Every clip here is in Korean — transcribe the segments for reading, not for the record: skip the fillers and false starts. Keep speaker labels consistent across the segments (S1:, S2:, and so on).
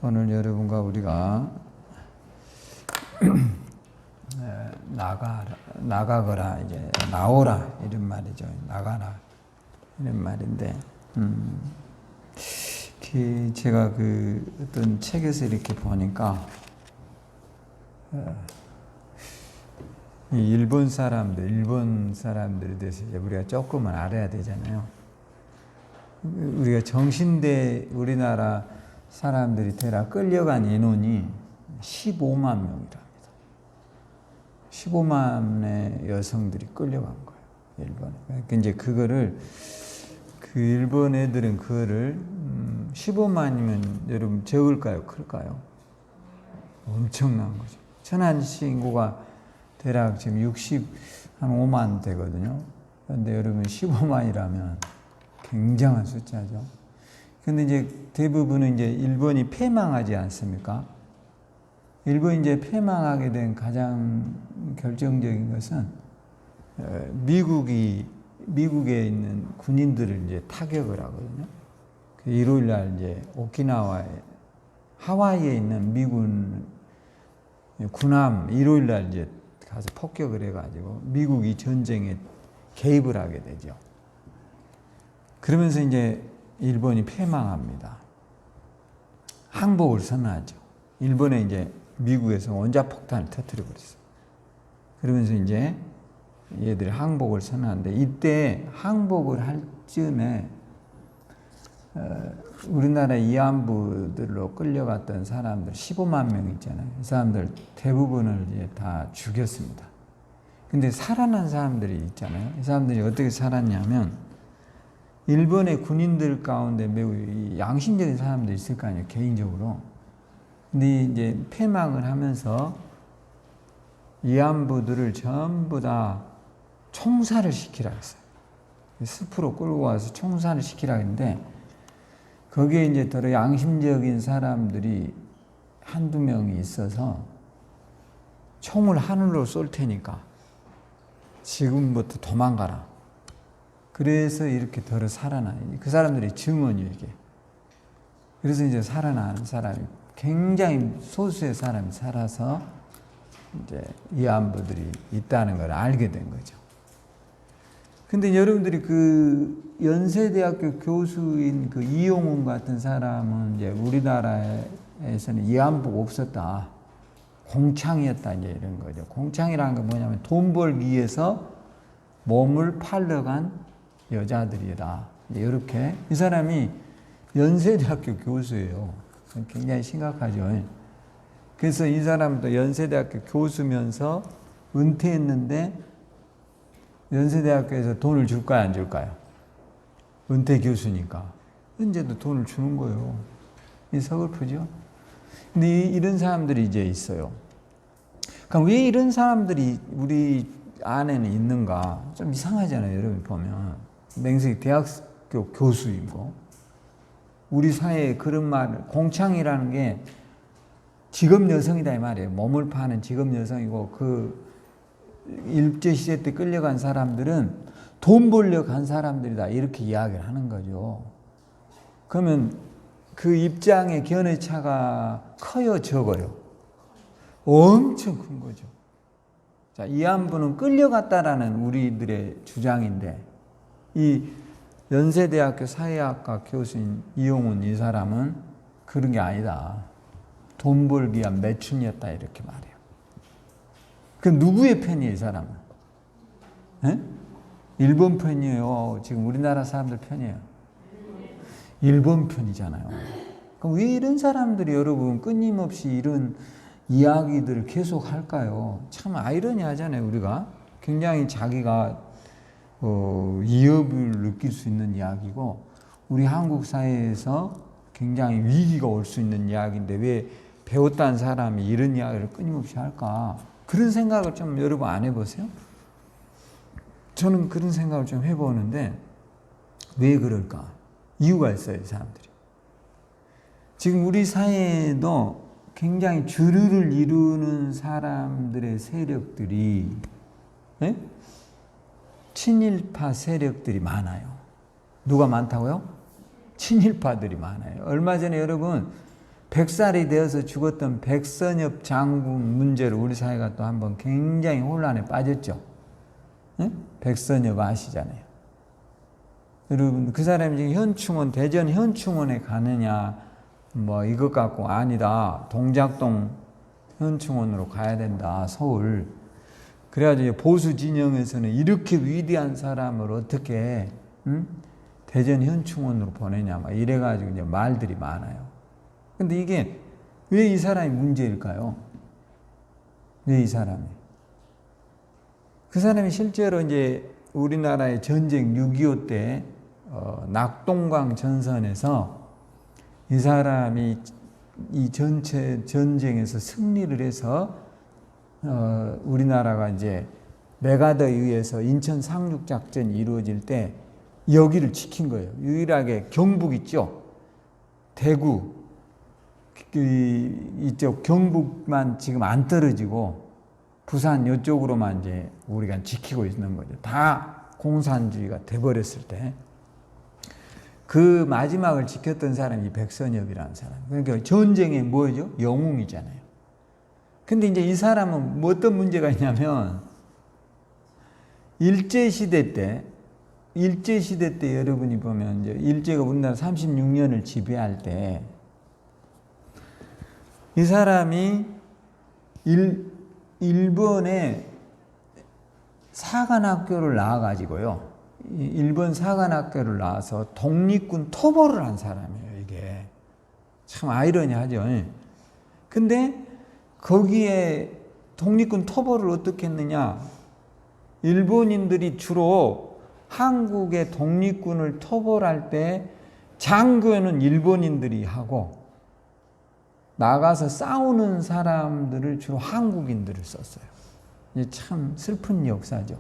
S1: 오늘 여러분과 우리가 나가거라, 이제 나오라 이런 말이죠. 나가라 이런 말인데, 제가 어떤 책에서 이렇게 보니까 이 일본 사람들에 대해서 이제 우리가 조금은 알아야 되잖아요. 우리가 정신대 우리나라 사람들이 대략 끌려간 인원이 15만 명이랍니다. 15만의 여성들이 끌려간 거예요, 일본에. 그러니까 이제 일본 애들은 그거를 15만이면 여러분 적을까요, 클까요? 엄청난 거죠. 천안시 인구가 대략 지금 65만 되거든요. 그런데 여러분 15만이라면 굉장한 숫자죠. 근데 이제 대부분은 이제 일본이 패망하지 않습니까? 일본이 이제 패망하게 된 가장 결정적인 것은 미국에 있는 군인들을 이제 타격을 하거든요. 일요일 날 이제 오키나와에 하와이에 있는 미군 군함 일요일 날 이제 가서 폭격을 해가지고 미국이 전쟁에 개입을 하게 되죠. 그러면서 이제 일본이 패망합니다. 항복을 선언하죠. 일본에 이제 미국에서 원자폭탄을 터뜨려 버렸어요. 그러면서 이제 얘들이 항복을 선언하는데, 이때 항복을 할 즈음에 우리나라 위안부들로 끌려갔던 사람들 15만 명 있잖아요. 이 사람들 대부분을 이제 다 죽였습니다. 근데 살아난 사람들이 있잖아요. 이 사람들이 어떻게 살았냐면, 일본의 군인들 가운데 매우 양심적인 사람들이 있을 거 아니에요, 개인적으로. 근데 이제 패망을 하면서 위안부들을 전부 다 총살을 시키라 했어요. 숲으로 끌고 와서 총살을 시키라 했는데, 거기에 이제 더 양심적인 사람들이 한두 명이 있어서 총을 하늘로 쏠 테니까 지금부터 도망가라. 그래서 이렇게 덜어 살아나요. 그 사람들이 증언이에요, 이게. 그래서 이제 살아나는 사람이 굉장히 소수의 사람이 살아서 이제 위안부들이 있다는 걸 알게 된 거죠. 근데 여러분들이 연세대학교 교수인 이용훈 같은 사람은 이제 우리나라에서는 위안부가 없었다, 공창이었다, 이제 이런 거죠. 공창이라는 건 뭐냐면 돈 벌기 위해서 몸을 팔러간 여자들이다, 이렇게. 이 사람이 연세대학교 교수예요. 굉장히 심각하죠. 그래서 이 사람도 연세대학교 교수면서 은퇴했는데, 연세대학교에서 돈을 줄까요, 안 줄까요? 은퇴 교수니까 현재도 돈을 주는 거예요. 이 서글프죠. 근데 이런 사람들이 이제 있어요. 그러니까 왜 이런 사람들이 우리 안에는 있는가 좀 이상하잖아요. 여러분 보면 맹세히 대학교 교수이고, 우리 사회에 그런 말, 공창이라는 게 직업 여성이다 이 말이에요. 몸을 파는 직업 여성이고, 일제시대 때 끌려간 사람들은 돈 벌려 간 사람들이다, 이렇게 이야기를 하는 거죠. 그러면 그 입장의 견해차가 커요, 적어요? 엄청 큰 거죠. 자, 위안부는 끌려갔다라는 우리들의 주장인데, 이 연세대학교 사회학과 교수인 이용훈 이 사람은 그런 게 아니다, 돈 벌기 위한 매춘이었다, 이렇게 말해요. 그 누구의 편이에요, 이 사람은? 에? 일본 편이에요? 지금 우리나라 사람들 편이에요? 일본 편이잖아요. 그럼 왜 이런 사람들이 여러분 끊임없이 이런 이야기들을 계속 할까요? 참 아이러니하잖아요. 우리가 굉장히 자기가 위협을 느낄 수 있는 이야기고, 우리 한국 사회에서 굉장히 위기가 올 수 있는 이야기인데 왜 배웠다는 사람이 이런 이야기를 끊임없이 할까? 그런 생각을 좀 여러분 안 해보세요? 저는 그런 생각을 좀 해보는데, 왜 그럴까? 이유가 있어요, 이 사람들이. 지금 우리 사회에도 굉장히 주류를 이루는 사람들의 세력들이, 친일파 세력들이 많아요. 누가 많다고요? 친일파들이 많아요. 얼마 전에 여러분 100살이 되어서 죽었던 백선엽 장군 문제로 우리 사회가 또 한번 굉장히 혼란에 빠졌죠. 응? 백선엽 아시잖아요. 여러분 그 사람이 지금 현충원, 대전 현충원에 가느냐 뭐 이것 갖고 아니다. 동작동 현충원으로 가야 된다. 서울. 그래가지고 보수 진영에서는 이렇게 위대한 사람을 어떻게 대전 현충원으로 보내냐 막 이래가지고 이제 말들이 많아요. 근데 이게 왜 이 사람이 문제일까요? 왜 이 사람이? 그 사람이 실제로 이제 우리나라의 전쟁 6.25 때 낙동강 전선에서 이 사람이 이 전체 전쟁에서 승리를 해서 우리나라가 이제 메가더에 의해서 인천 상륙 작전이 이루어질 때 여기를 지킨 거예요. 유일하게 경북 있죠. 대구 이쪽 경북만 지금 안 떨어지고 부산 이쪽으로만 이제 우리가 지키고 있는 거죠. 다 공산주의가 돼버렸을 때 그 마지막을 지켰던 사람이 백선엽이라는 사람. 그러니까 전쟁의 뭐죠? 영웅이잖아요. 근데 이제 이 사람은 뭐 어떤 문제가 있냐면 일제시대 때 여러분이 보면 이제 일제가 우리나라 36년을 지배할 때 이 사람이 일본의 사관학교를 나와가지고요. 일본 사관학교를 나와서 독립군 토벌을 한 사람이에요. 이게 참 아이러니하죠. 근데 거기에 독립군 토벌을 어떻게 했느냐? 일본인들이 주로 한국의 독립군을 토벌할 때 장교는 일본인들이 하고 나가서 싸우는 사람들을 주로 한국인들을 썼어요. 이게 참 슬픈 역사죠.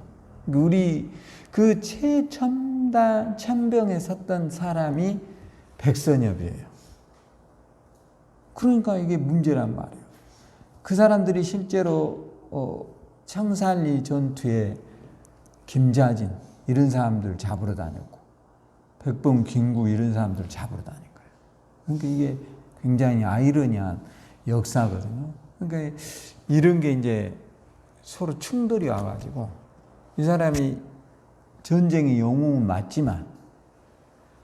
S1: 우리 그 최첨병에 섰던 사람이 백선엽이에요. 그러니까 이게 문제란 말이에요. 그 사람들이 실제로 청산리 전투에 김자진 이런 사람들 잡으러 다녔고 백범 김구 이런 사람들 잡으러 다닌 거예요. 그러니까 이게 굉장히 아이러니한 역사거든요. 그러니까 이런 게 이제 서로 충돌이 와가지고 이 사람이 전쟁의 영웅은 맞지만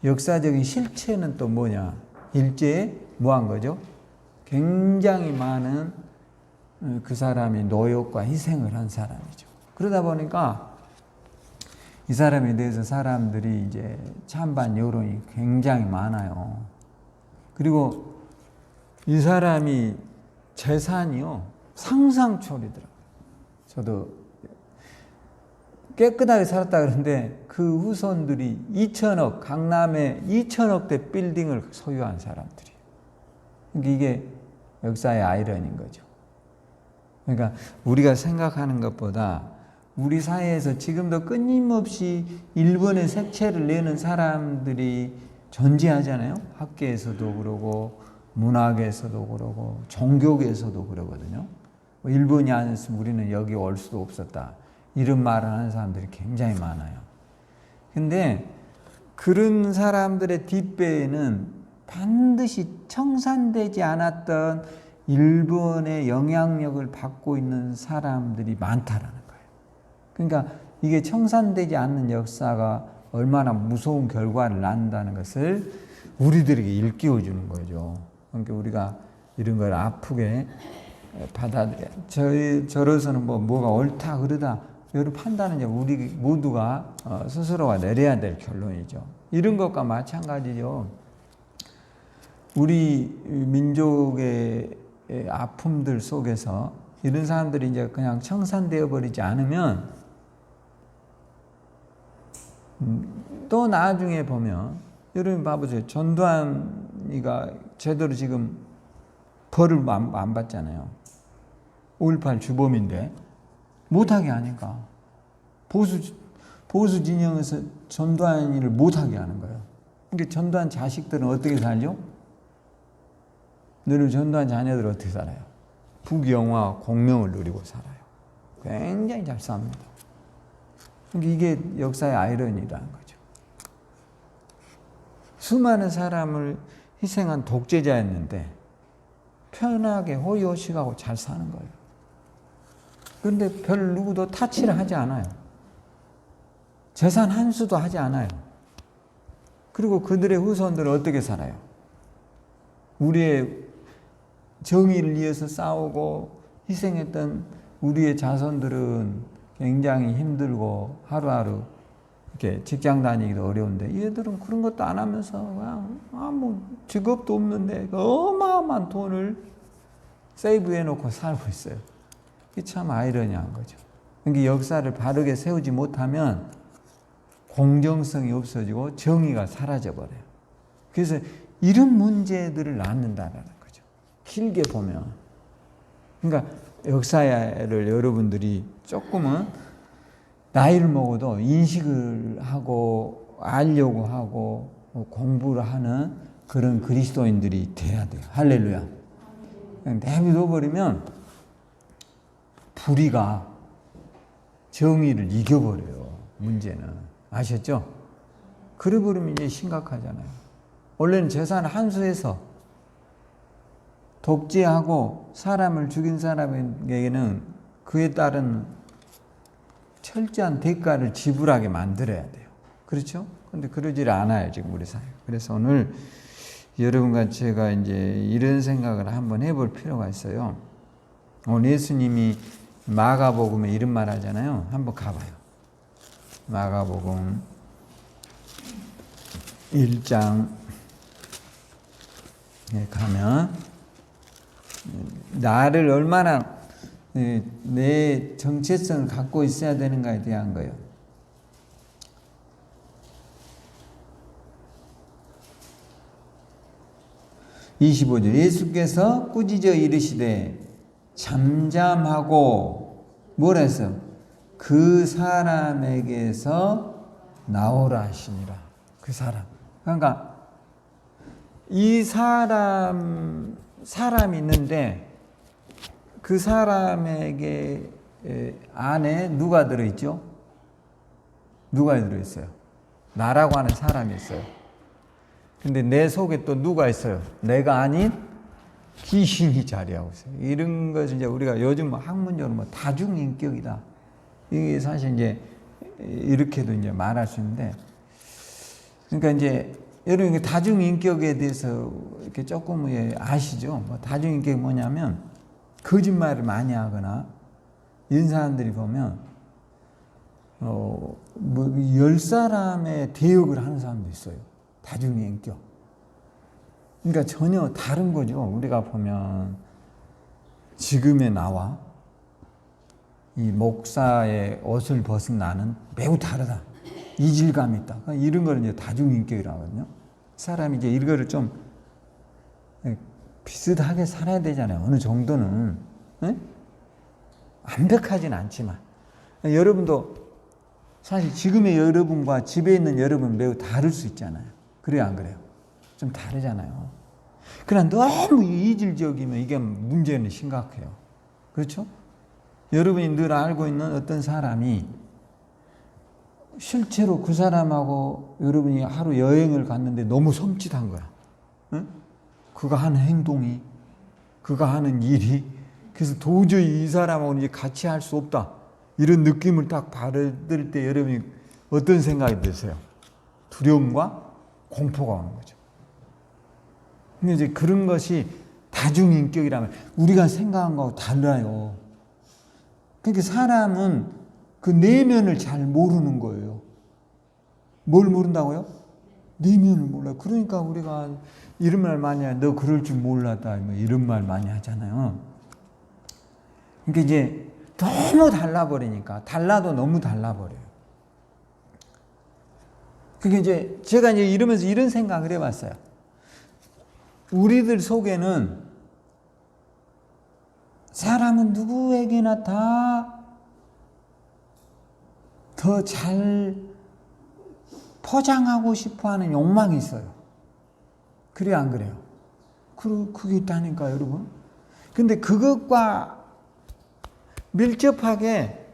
S1: 역사적인 실체는 또 뭐냐? 일제에 뭐 한 거죠? 굉장히 많은 그 사람이 노역과 희생을 한 사람이죠. 그러다 보니까 이 사람에 대해서 사람들이 이제 찬반 여론이 굉장히 많아요. 그리고 이 사람이 재산이요 상상 초월이더라고요. 저도 깨끗하게 살았다 그러는데 그 후손들이 2천억 강남에 2천억대 빌딩을 소유한 사람들이에요. 그러니까 이게 역사의 아이러니인 거죠. 그러니까 우리가 생각하는 것보다 우리 사회에서 지금도 끊임없이 일본의 색채를 내는 사람들이 존재하잖아요. 학계에서도 그러고 문학에서도 그러고 종교계에서도 그러거든요. 일본이 아니었으면 우리는 여기 올 수도 없었다. 이런 말을 하는 사람들이 굉장히 많아요. 근데 그런 사람들의 뒷배에는 반드시 청산되지 않았던 일본의 영향력을 받고 있는 사람들이 많다라는 거예요. 그러니까 이게 청산되지 않는 역사가 얼마나 무서운 결과를 낳는다는 것을 우리들에게 일깨워주는 거죠. 그러니까 우리가 이런 걸 아프게 받아들여야 저로서는 뭐가 옳다 그르다 이런 판단은 우리 모두가 스스로가 내려야 될 결론이죠. 이런 것과 마찬가지죠. 우리 민족의 아픔들 속에서 이런 사람들이 이제 그냥 청산되어 버리지 않으면 또 나중에 보면 여러분 봐보세요. 전두환이가 제대로 지금 벌을 안 받잖아요. 5.18 주범인데 못하게 하니까 보수 진영에서 전두환이를 못하게 하는 거예요. 그러니까 전두환 자식들은 어떻게 살죠? 늘 전두환 자녀들은 어떻게 살아요? 부귀영화 공명을 누리고 살아요. 굉장히 잘 삽니다. 그러니까 이게 역사의 아이러니라는 거죠. 수많은 사람을 희생한 독재자였는데 편하게 호의호식하고 잘 사는 거예요. 그런데 별 누구도 타치를 하지 않아요. 재산 한수도 하지 않아요. 그리고 그들의 후손들은 어떻게 살아요? 우리의 정의를 위해서 싸우고 희생했던 우리의 자손들은 굉장히 힘들고 하루하루 이렇게 직장 다니기도 어려운데 얘들은 그런 것도 안 하면서 그냥 아무 직업도 없는데 어마어마한 돈을 세이브해 놓고 살고 있어요. 이게 참 아이러니한 거죠. 그러니까 역사를 바르게 세우지 못하면 공정성이 없어지고 정의가 사라져 버려요. 그래서 이런 문제들을 낳는다는 거죠. 길게 보면. 그러니까 역사를 여러분들이 조금은 나이를 먹어도 인식을 하고 알려고 하고 공부를 하는 그런 그리스도인들이 돼야 돼요. 할렐루야. 그냥 내버려 버리면 불의가 정의를 이겨버려요. 문제는. 아셨죠? 그래 버리면 이제 심각하잖아요. 원래는 재산 한수해서 독재하고 사람을 죽인 사람에게는 그에 따른 철저한 대가를 지불하게 만들어야 돼요. 그렇죠? 근데 그러질 않아요, 지금 우리 사회. 그래서 오늘 여러분과 제가 이제 이런 생각을 한번 해볼 필요가 있어요. 오늘 예수님이 마가복음에 이런 말 하잖아요. 한번 가봐요. 마가복음 1장에 가면 나를 얼마나 내 정체성을 갖고 있어야 되는가에 대한 거예요. 25절 예수께서 꾸짖어 이르시되 잠잠하고 뭐라 했어요? 그 사람에게서 나오라 하시니라. 그 사람. 그러니까 이 사람이 있는데 그 사람에게 안에 누가 들어있죠? 누가 들어있어요? 나라고 하는 사람이 있어요. 근데 내 속에 또 누가 있어요? 내가 아닌 귀신이 자리하고 있어요. 이런 것을 이제 우리가 요즘 학문적으로 다중인격이다. 이게 사실 이제 이렇게도 이제 말할 수 있는데, 그러니까 이제 여러분 다중인격에 대해서 이렇게 조금 아시죠? 다중인격이 뭐냐면 거짓말을 많이 하거나 이런 사람들이 보면 10사람의 대역을 하는 사람도 있어요. 다중인격. 그러니까 전혀 다른 거죠. 우리가 보면 지금의 나와 이 목사의 옷을 벗은 나는 매우 다르다. 이질감이 있다. 이런 걸 이제 다중인격이라고 하거든요. 사람이 이제 이거를 좀 비슷하게 살아야 되잖아요. 어느 정도는. 네? 완벽하진 않지만. 여러분도 사실 지금의 여러분과 집에 있는 여러분 매우 다를 수 있잖아요. 그래요, 안 그래요? 좀 다르잖아요. 그러나 너무 이질적이면 이게 문제는 심각해요. 그렇죠? 여러분이 늘 알고 있는 어떤 사람이 실제로 그 사람하고 여러분이 하루 여행을 갔는데 너무 섬찟한 거야. 응? 그가 하는 행동이, 그가 하는 일이, 그래서 도저히 이 사람하고 이제 같이 할 수 없다. 이런 느낌을 딱 받을 때 여러분이 어떤 생각이 드세요? 두려움과 공포가 오는 거죠. 근데 이제 그런 것이 다중인격이라면 우리가 생각한 거하고 달라요. 그러니까 사람은 그 내면을 잘 모르는 거예요. 뭘 모른다고요? 내면을 몰라요. 그러니까 우리가 이런 말 많이 해요. 너 그럴 줄 몰랐다. 이런 말 많이 하잖아요. 그러니까 이제 너무 달라버리니까, 달라도 너무 달라버려요. 그게 이제 제가 이제 이러면서 이런 생각을 해봤어요. 우리들 속에는 사람은 누구에게나 다 더 잘 포장하고 싶어 하는 욕망이 있어요. 그래요, 안 그래요? 그게 있다니까, 여러분. 근데 그것과 밀접하게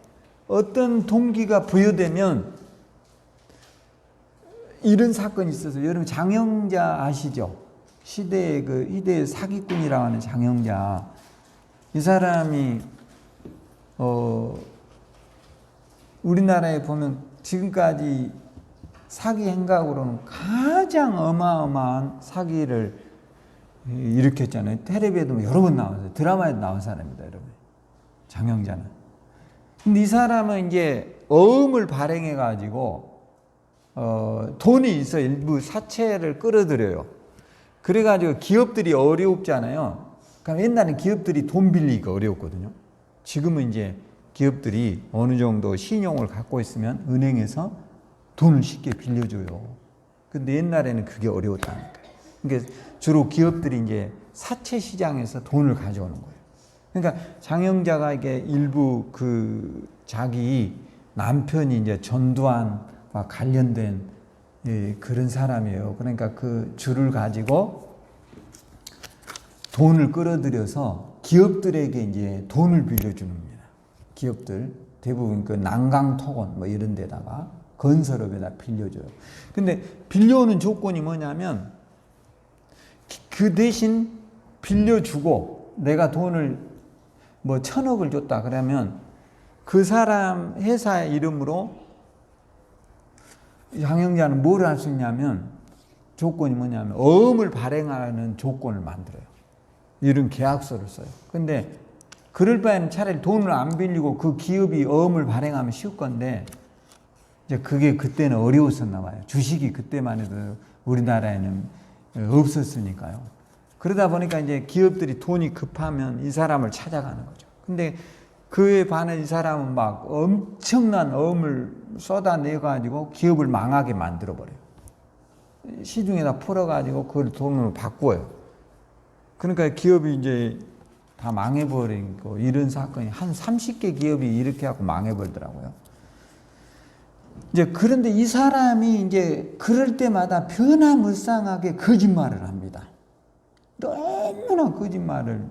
S1: 어떤 동기가 부여되면 이런 사건이 있어서, 여러분 장영자 아시죠? 시대의 희대의 사기꾼이라고 하는 장영자, 이 사람이 우리나라에 보면 지금까지 사기 행각으로는 가장 어마어마한 사기를 일으켰잖아요. 텔레비에도 여러 번 나왔어요. 드라마에도 나온 사람입니다, 여러분. 장영자는. 근데 이 사람은 이제 어음을 발행해가지고 돈이 있어 일부 사채를 끌어들여요. 그래가지고 기업들이 어렵잖아요. 그러니까 옛날엔 기업들이 돈 빌리기가 어려웠거든요. 지금은 이제 기업들이 어느 정도 신용을 갖고 있으면 은행에서 돈을 쉽게 빌려줘요. 근데 옛날에는 그게 어려웠다는 거예요. 그러니까 주로 기업들이 이제 사채 시장에서 돈을 가져오는 거예요. 그러니까 장영자가 이게 일부 자기 남편이 이제 전두환과 관련된 그런 사람이에요. 그러니까 그 줄을 가지고 돈을 끌어들여서 기업들에게 이제 돈을 빌려주는 겁니다. 기업들 대부분 난강토건 뭐 이런 데다가 건설업에다 빌려줘요. 근데 빌려오는 조건이 뭐냐면 그 대신 빌려주고 내가 돈을 뭐 1,000억을 줬다 그러면 그 사람 회사 이름으로 장영자는 뭘 할 수 있냐면 조건이 뭐냐면 어음을 발행하는 조건을 만들어요. 이런 계약서를 써요. 근데 그럴 바에는 차라리 돈을 안 빌리고 그 기업이 어음을 발행하면 쉬울 건데 이제 그게 그때는 어려웠었나 봐요. 주식이 그때만 해도 우리나라에는 없었으니까요. 그러다 보니까 이제 기업들이 돈이 급하면 이 사람을 찾아가는 거죠. 근데 그에 반해 이 사람은 막 엄청난 어음을 쏟아내가지고 기업을 망하게 만들어버려요. 시중에다 풀어가지고 그걸 돈으로 바꾸어요. 그러니까 기업이 이제 다 망해버리고 이런 사건이 한 30개 기업이 이렇게 하고 망해버리더라고요. 이제 그런데 이 사람이 이제 그럴 때마다 변화무쌍하게 거짓말을 합니다. 너무나 거짓말을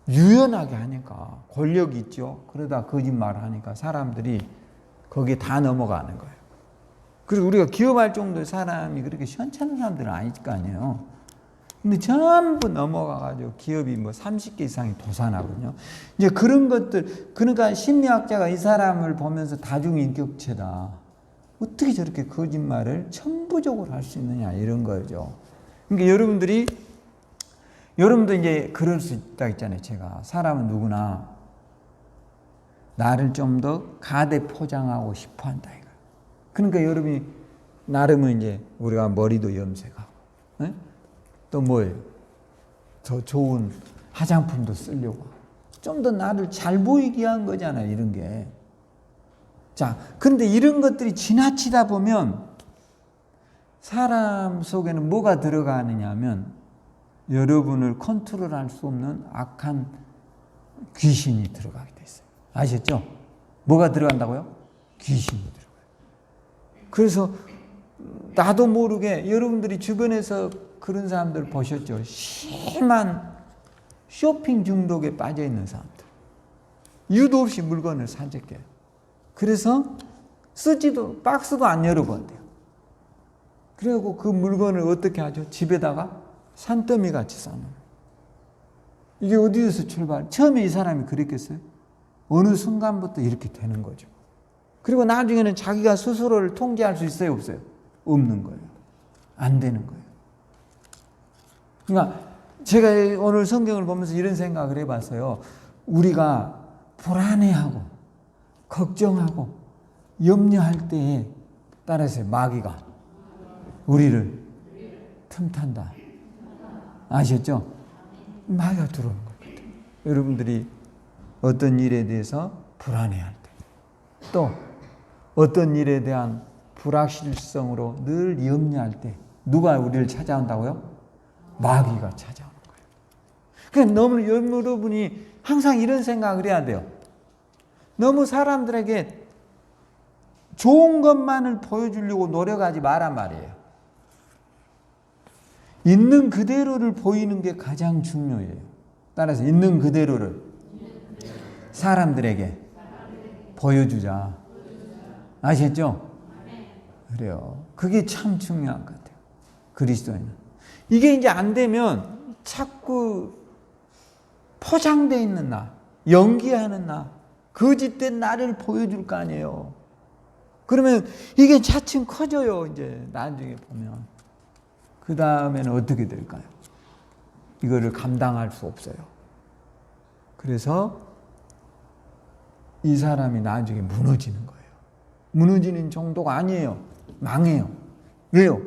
S1: 유연하게 하니까 권력이 있죠. 그러다 거짓말을 하니까 사람들이 거기에 다 넘어가는 거예요. 그리고 우리가 기업할 정도의 사람이 그렇게 시원찮은 사람들은 아닐 거 아니에요. 근데 전부 넘어가가지고 기업이 뭐 30개 이상이 도산하거든요. 이제 그런 것들, 그러니까 심리학자가 이 사람을 보면서 다중인격체다. 어떻게 저렇게 거짓말을 천부적으로 할 수 있느냐, 이런 거죠. 그러니까 여러분도 이제 그럴 수 있다 했잖아요. 제가 사람은 누구나 나를 좀 더 가대 포장하고 싶어 한다 이거. 그러니까 여러분이 나름은 이제 우리가 머리도 염색하고, 네? 또 뭐예요? 더 좋은 화장품도 쓰려고 좀 더 나를 잘 보이게 한 거잖아요. 이런 게. 자, 근데 이런 것들이 지나치다 보면 사람 속에는 뭐가 들어가느냐 하면 여러분을 컨트롤할 수 없는 악한 귀신이 들어가게 돼 있어요. 아셨죠? 뭐가 들어간다고요? 귀신이 들어가요. 그래서 나도 모르게 여러분들이 주변에서 그런 사람들 보셨죠? 심한 쇼핑 중독에 빠져 있는 사람들. 이유도 없이 물건을 산적해요. 그래서 박스도 안 열어본대요. 그리고 그 물건을 어떻게 하죠? 집에다가 산더미 같이 싸놓는. 이게 어디에서 처음에 이 사람이 그랬겠어요? 어느 순간부터 이렇게 되는 거죠. 그리고 나중에는 자기가 스스로를 통제할 수 있어요, 없어요? 없는 거예요. 안 되는 거예요. 그러니까 제가 오늘 성경을 보면서 이런 생각을 해봤어요. 우리가 불안해하고 걱정하고 염려할 때에 따라서 마귀가 우리를 틈탄다. 아셨죠? 마귀가 들어오는 거예요. 여러분들이 어떤 일에 대해서 불안해할 때, 또 어떤 일에 대한 불확실성으로 늘 염려할 때 누가 우리를 찾아온다고요? 마귀가 찾아오는 거예요. 그러니까 너무 여러분이 항상 이런 생각을 해야 돼요. 너무 사람들에게 좋은 것만을 보여주려고 노력하지 말란 말이에요. 있는 그대로를 보이는 게 가장 중요해요. 따라서 있는 그대로를 사람들에게 보여주자. 아셨죠? 그래요. 그게 참 중요한 것 같아요. 그리스도인은. 이게 이제 안 되면 자꾸 포장되어 있는 나, 연기하는 나, 거짓된 나를 보여줄 거 아니에요. 그러면 이게 차츰 커져요. 이제 나중에 보면. 그 다음에는 어떻게 될까요? 이거를 감당할 수 없어요. 그래서 이 사람이 나중에 무너지는 거예요. 무너지는 정도가 아니에요. 망해요. 왜요?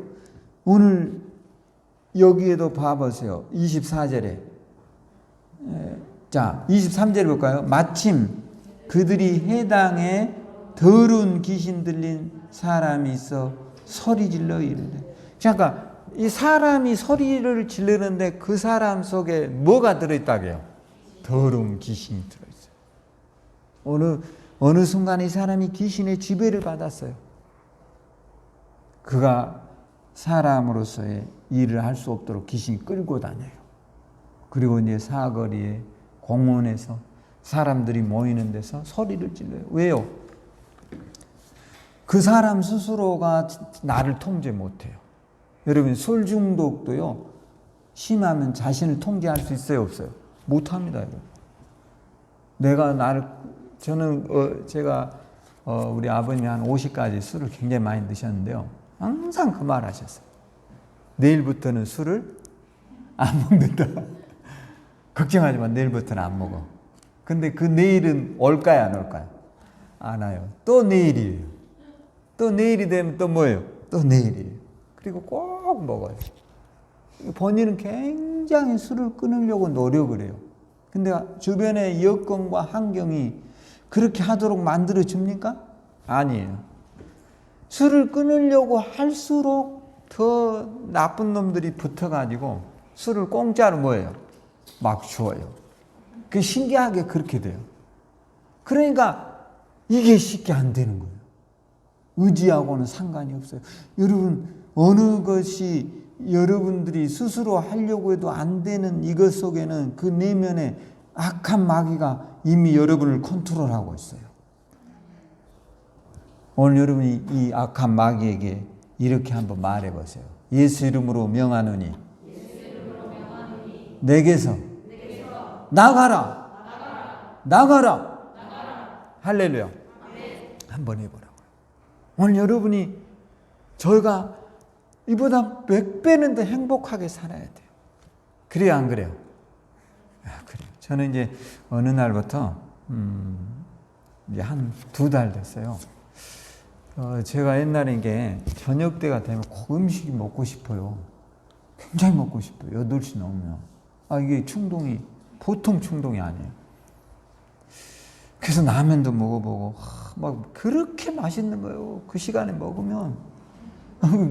S1: 오늘 여기에도 봐보세요. 24절에. 자, 23절 볼까요? 마침 그들이 해당에 더러운 귀신 들린 사람이 있어 소리 질러 이르되. 잠깐, 이 사람이 소리를 지르는데 그 사람 속에 뭐가 들어있다고요? 더러운 귀신이 들어있어요. 어느 순간 이 사람이 귀신의 지배를 받았어요. 그가 사람으로서의 일을 할 수 없도록 귀신이 끌고 다녀요. 그리고 이제 사거리에 공원에서 사람들이 모이는 데서 소리를 질러요. 왜요? 그 사람 스스로가 나를 통제 못해요. 여러분, 술 중독도요, 심하면 자신을 통제할 수 있어요, 없어요? 못합니다, 여러분. 제가 우리 아버님이 한 50까지 술을 굉장히 많이 드셨는데요. 항상 그 말 하셨어요. 내일부터는 술을 안 먹는다. 걱정하지 마, 내일부터는 안 먹어. 근데 그 내일은 올까요, 안 올까요? 안 와요. 또 내일이에요. 또 내일이 되면 또 뭐예요? 또 내일이에요. 그리고 꼭 먹어요. 본인은 굉장히 술을 끊으려고 노력을 해요. 근데 주변의 여건과 환경이 그렇게 하도록 만들어 줍니까? 아니에요. 술을 끊으려고 할수록 더 나쁜 놈들이 붙어가지고 술을 공짜로 뭐예요? 막 주어요. 그 신기하게 그렇게 돼요. 그러니까 이게 쉽게 안 되는 거예요. 의지하고는 상관이 없어요. 여러분, 어느 것이 여러분들이 스스로 하려고 해도 안 되는 이것 속에는 그 내면에 악한 마귀가 이미 여러분을 컨트롤하고 있어요. 오늘 여러분이 이 악한 마귀에게 이렇게 한번 말해 보세요. 예수 이름으로 명하노니 내게서 나가라. 할렐루야. 한번 해보라고요. 오늘 여러분이 저희가 이보다 몇 배는 더 행복하게 살아야 돼요. 그래요, 안 그래요? 그래요. 저는 이제 어느 날부터 이제 한 2달 됐어요. 제가 옛날에 이게 저녁 때가 되면 꼭 음식이 먹고 싶어요. 굉장히 먹고 싶어요. 8시 넘으면. 이게 충동이 보통 충동이 아니에요. 그래서 라면도 먹어보고 막 그렇게 맛있는 거예요. 그 시간에 먹으면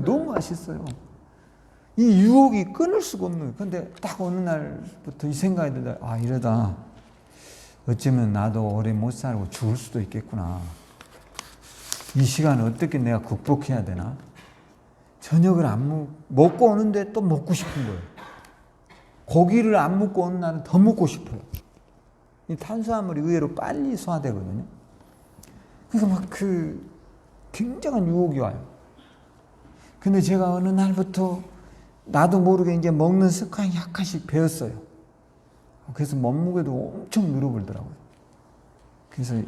S1: 너무 맛있어요. 이 유혹이 끊을 수가 없는 거예요. 근데 딱 어느 날부터 이 생각이 들다. 이러다 어쩌면 나도 오래 못 살고 죽을 수도 있겠구나. 이 시간을 어떻게 내가 극복해야 되나? 저녁을 안 먹고 오는데 또 먹고 싶은 거예요. 고기를 안 먹고 오는 날은 더 먹고 싶어요. 이 탄수화물이 의외로 빨리 소화되거든요. 그러니까 막 굉장한 유혹이 와요. 근데 제가 어느 날부터 나도 모르게 이제 먹는 습관이 약간씩 배웠어요. 그래서 몸무게도 엄청 늘어버리더라고요. 그래서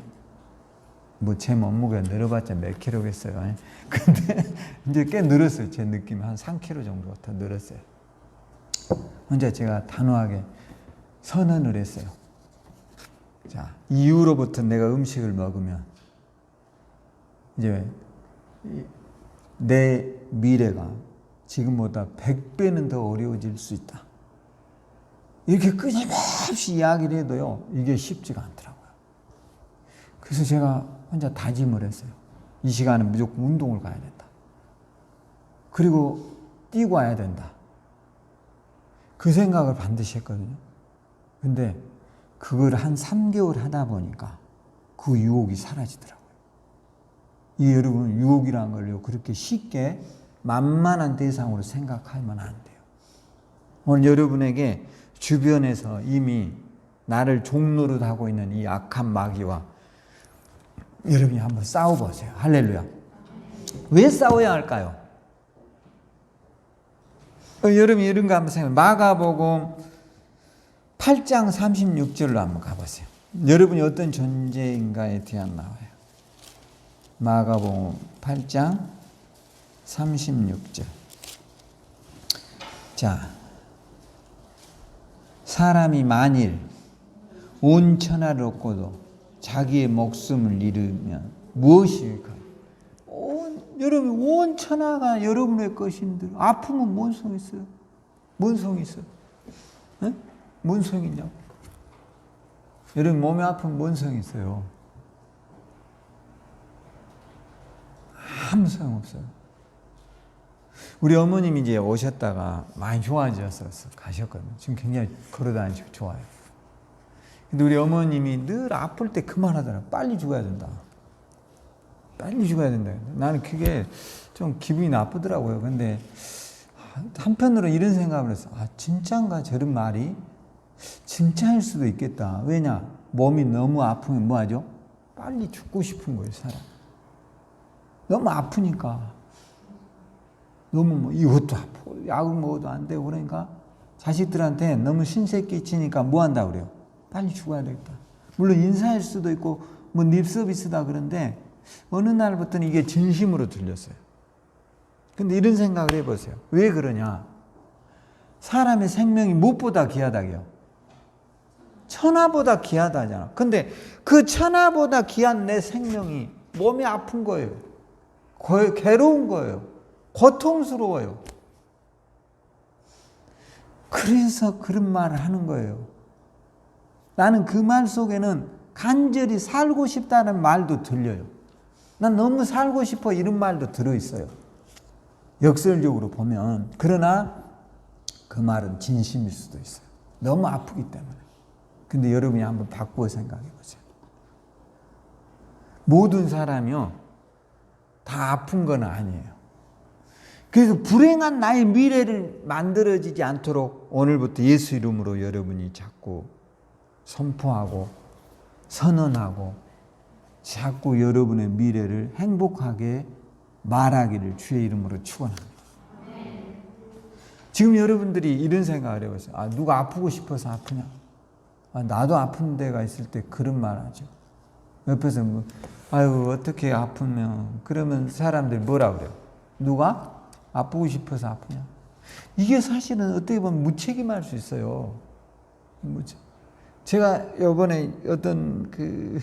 S1: 제 몸무게가 늘어봤자 몇 킬로겠어요. 근데 이제 꽤 늘었어요. 제 느낌이 한 3킬로 정도 더 늘었어요. 혼자 제가 단호하게 선언을 했어요. 자, 이후로부터 내가 음식을 먹으면 이제 내 미래가 지금보다 100배는 더 어려워질 수 있다. 이렇게 끊임없이 이야기를 해도요, 이게 쉽지가 않더라고요. 그래서 제가 혼자 다짐을 했어요. 이 시간에 무조건 운동을 가야 된다. 그리고 뛰고 와야 된다. 그 생각을 반드시 했거든요. 근데 그걸 한 3개월 하다 보니까 그 유혹이 사라지더라고요. 이 여러분, 유혹이라는 걸요, 그렇게 쉽게 만만한 대상으로 생각하면 안 돼요. 오늘 여러분에게 주변에서 이미 나를 종노릇 하고 있는 이 악한 마귀와 여러분이 한번 싸워보세요. 할렐루야. 왜 싸워야 할까요? 여러분 이런 거 한번 생각해. 마가복음 8장 36절로 한번 가보세요. 여러분이 어떤 존재인가에 대한 나와요. 마가복음 8장 36절. 자, 사람이 만일 온 천하를 얻고도 자기의 목숨을 잃으면 무엇일까요? 여러분 온 천하가 여러분의 것인데 아프면 뭔 소용 있어요? 뭔 소용 있어요? 네? 뭔 소용 있냐고? 여러분 몸이 아프면 뭔 소용 있어요? 아무 소용 없어요. 우리 어머님이 이제 오셨다가 많이 좋아지셔서 가셨거든요. 지금 굉장히 걸어다니시고 좋아요. 근데 우리 어머님이 늘 아플 때 그 말 하더라고요. 빨리 죽어야 된다. 빨리 죽어야 된다. 나는 그게 좀 기분이 나쁘더라고요. 근데 한편으로 이런 생각을 했어. 진짠가 저런 말이? 진짜일 수도 있겠다. 왜냐? 몸이 너무 아프면 뭐하죠? 빨리 죽고 싶은 거예요, 사람. 너무 아프니까. 너무 뭐 이것도 아프고 약을 먹어도 안 되고 그러니까 자식들한테 너무 신세 끼치니까 뭐 한다 그래요? 빨리 죽어야 되겠다. 물론 인사일 수도 있고 뭐 립서비스다 그런데 어느 날부터는 이게 진심으로 들렸어요. 근데 이런 생각을 해보세요. 왜 그러냐? 사람의 생명이 무엇보다 귀하다고요? 천하보다 귀하다잖아. 근데 그 천하보다 귀한 내 생명이 몸이 아픈 거예요. 괴로운 거예요. 고통스러워요. 그래서 그런 말을 하는 거예요. 나는 그 말 속에는 간절히 살고 싶다는 말도 들려요. 난 너무 살고 싶어 이런 말도 들어있어요. 역설적으로 보면. 그러나 그 말은 진심일 수도 있어요. 너무 아프기 때문에. 근데 여러분이 한번 바꾸어 생각해 보세요. 모든 사람이요 다 아픈 건 아니에요. 그래서 불행한 나의 미래를 만들어지지 않도록 오늘부터 예수 이름으로 여러분이 자꾸 선포하고 선언하고 자꾸 여러분의 미래를 행복하게 말하기를 주의 이름으로 축원합니다. 지금 여러분들이 이런 생각을 해보세요. 누가 아프고 싶어서 아프냐? 나도 아픈 데가 있을 때 그런 말 하죠. 옆에서 뭐, 아유 어떻게 아프면 그러면 사람들이 뭐라 그래요? 누가 아프고 싶어서 아프냐? 이게 사실은 어떻게 보면 무책임할 수 있어요. 제가 이번에 어떤 그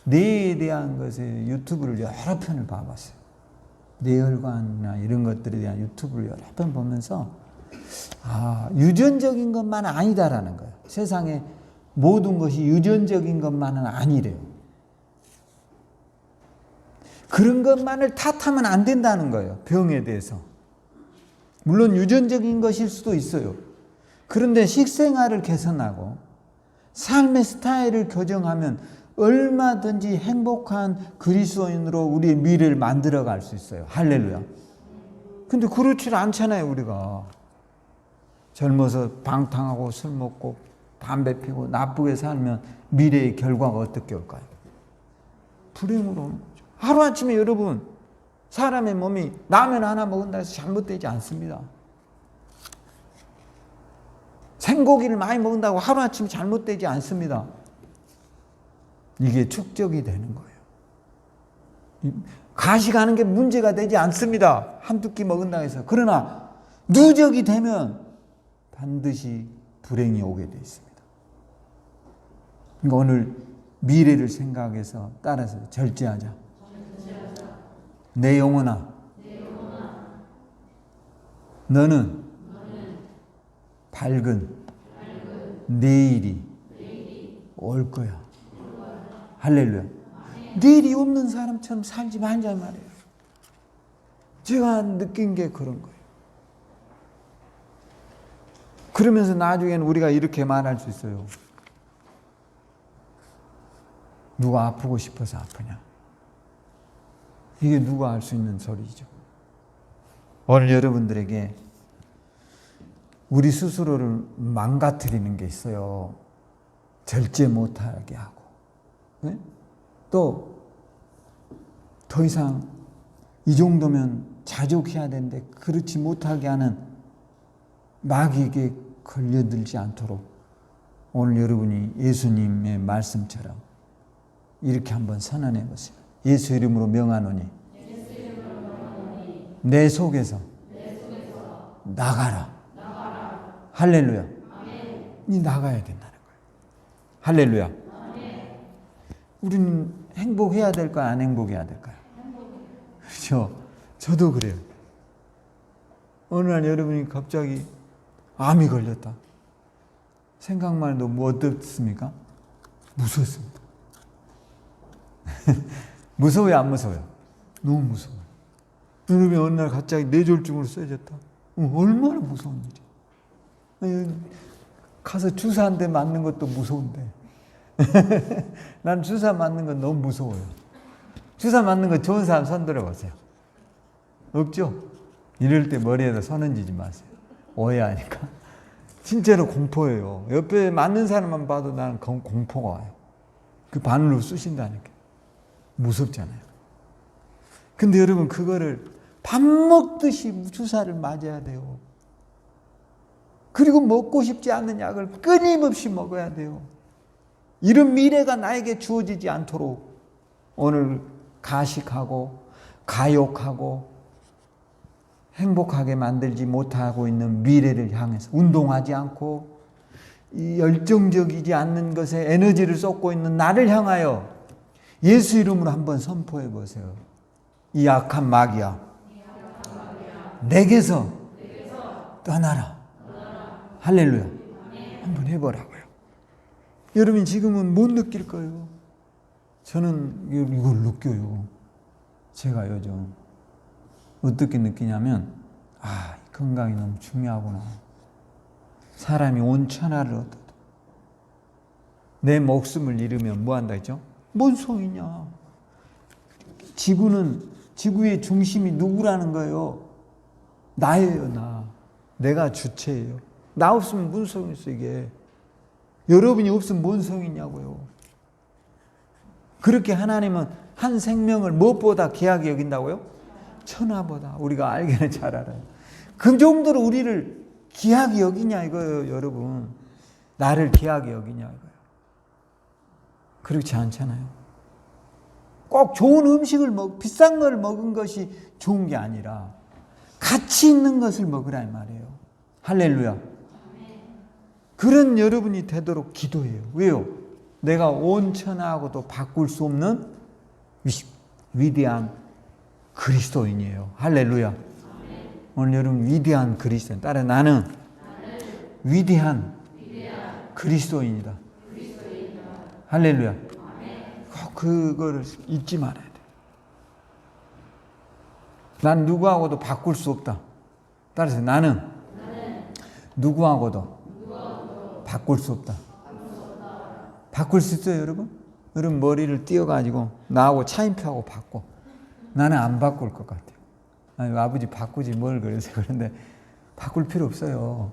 S1: 뇌에 대한 것에 유튜브를 여러 편을 봐봤어요. 뇌혈관이나 이런 것들에 대한 유튜브를 여러 편 보면서 유전적인 것만은 아니다라는 거예요. 세상에 모든 것이 유전적인 것만은 아니래요. 그런 것만을 탓하면 안 된다는 거예요. 병에 대해서. 물론 유전적인 것일 수도 있어요. 그런데 식생활을 개선하고 삶의 스타일을 교정하면 얼마든지 행복한 그리스도인으로 우리의 미래를 만들어갈 수 있어요. 할렐루야. 근데 그렇지 않잖아요, 우리가. 젊어서 방탕하고 술 먹고 담배 피고 나쁘게 살면 미래의 결과가 어떻게 올까요? 불행으로. 하루아침에 여러분 사람의 몸이 라면 하나 먹는다 해서 잘못되지 않습니다. 생고기를 많이 먹는다고 하루아침에 잘못되지 않습니다. 이게 축적이 되는 거예요. 가식하는 게 문제가 되지 않습니다. 한두 끼 먹는다고 해서. 그러나 누적이 되면 반드시 불행이 오게 돼 있습니다. 그러니까 오늘 미래를 생각해서 따라서 절제하자. 내 영혼아, 너는 밝은 내일이 올 거야. 할렐루야. 내일이 없는 사람처럼 살지 말자 말이에요. 제가 느낀 게 그런 거예요. 그러면서 나중에는 우리가 이렇게 말할 수 있어요. 누가 아프고 싶어서 아프냐? 이게 누가 알 수 있는 소리죠. 오늘 여러분들에게 우리 스스로를 망가뜨리는 게 있어요. 절제 못하게 하고. 네? 또 더 이상 이 정도면 자족해야 되는데 그렇지 못하게 하는 마귀에게 걸려들지 않도록 오늘 여러분이 예수님의 말씀처럼 이렇게 한번 선언해 보세요. 예수 이름으로 명하노니 내 속에서 나가라. 할렐루야. 이 나가야 된다는 거예요. 할렐루야. 우리는 행복해야 될까요? 안 행복해야 될까요? 그렇죠. 저도 그래요. 어느 날 여러분이 갑자기 암이 걸렸다. 생각만 해도 뭐 어떻습니까? 무섭습니다. 무서워요, 안 무서워요? 너무 무서워요. 여러분이 어느 날 갑자기 뇌졸중으로 쓰여졌다. 얼마나 무서운 일이야. 가서 주사 한 대 맞는 것도 무서운데. 난 주사 맞는 건 너무 무서워요. 주사 맞는 거 좋은 사람 손 들어보세요. 없죠? 이럴 때 머리에다 손 얹지 마세요. 오해하니까. 진짜로 공포예요. 옆에 맞는 사람만 봐도 나는 공포가 와요. 그 바늘로 쑤신다니까. 무섭잖아요. 근데 여러분 그거를 밥 먹듯이 주사를 맞아야 돼요. 그리고 먹고 싶지 않는 약을 끊임없이 먹어야 돼요. 이런 미래가 나에게 주어지지 않도록 오늘 가식하고 가욕하고 행복하게 만들지 못하고 있는 미래를 향해서 운동하지 않고 이 열정적이지 않는 것에 에너지를 쏟고 있는 나를 향하여 예수 이름으로 한번 선포해 보세요. 이 악한 마귀야. 내게서 떠나라. 할렐루야. 한번 해보라고요. 여러분 지금은 못 느낄 거예요. 저는 이걸 느껴요. 제가 요즘 어떻게 느끼냐면 건강이 너무 중요하구나. 사람이 온 천하를 얻어도 내 목숨을 잃으면 뭐 한다 했죠? 뭔 소용이냐. 지구의 중심이 누구라는 거예요? 나예요, 나. 내가 주체예요. 나 없으면 무슨 소용이 있어, 이게. 여러분이 없으면 뭔 소용이냐고요. 그렇게 하나님은 한 생명을 무엇보다 귀하게 여긴다고요? 천하보다. 우리가 알기는 잘 알아요. 그 정도로 우리를 귀하게 여기냐 이거예요, 여러분. 나를 귀하게 여기냐 이거예요. 그렇지 않잖아요. 꼭 좋은 음식을 비싼 걸 먹은 것이 좋은 게 아니라 가치 있는 것을 먹으라 이 말이에요. 할렐루야. 그런 여러분이 되도록 기도해요. 왜요? 내가 온 천하하고도 바꿀 수 없는 위대한 그리스도인이에요. 할렐루야. 오늘 여러분 위대한 그리스도인. 따라 나는 위대한 그리스도인이다. 할렐루야. 꼭 그거를 잊지 말아야 돼. 난 누구하고도 바꿀 수 없다. 따라서 나는 누구하고도 바꿀 수 없다. 바꿀 수 있어요, 여러분? 여러분 머리를 띄어가지고 나하고 차인표하고 바꿔. 나는 안 바꿀 것 같아요. 아니, 아버지 바꾸지 뭘 그러세요. 그런데 바꿀 필요 없어요.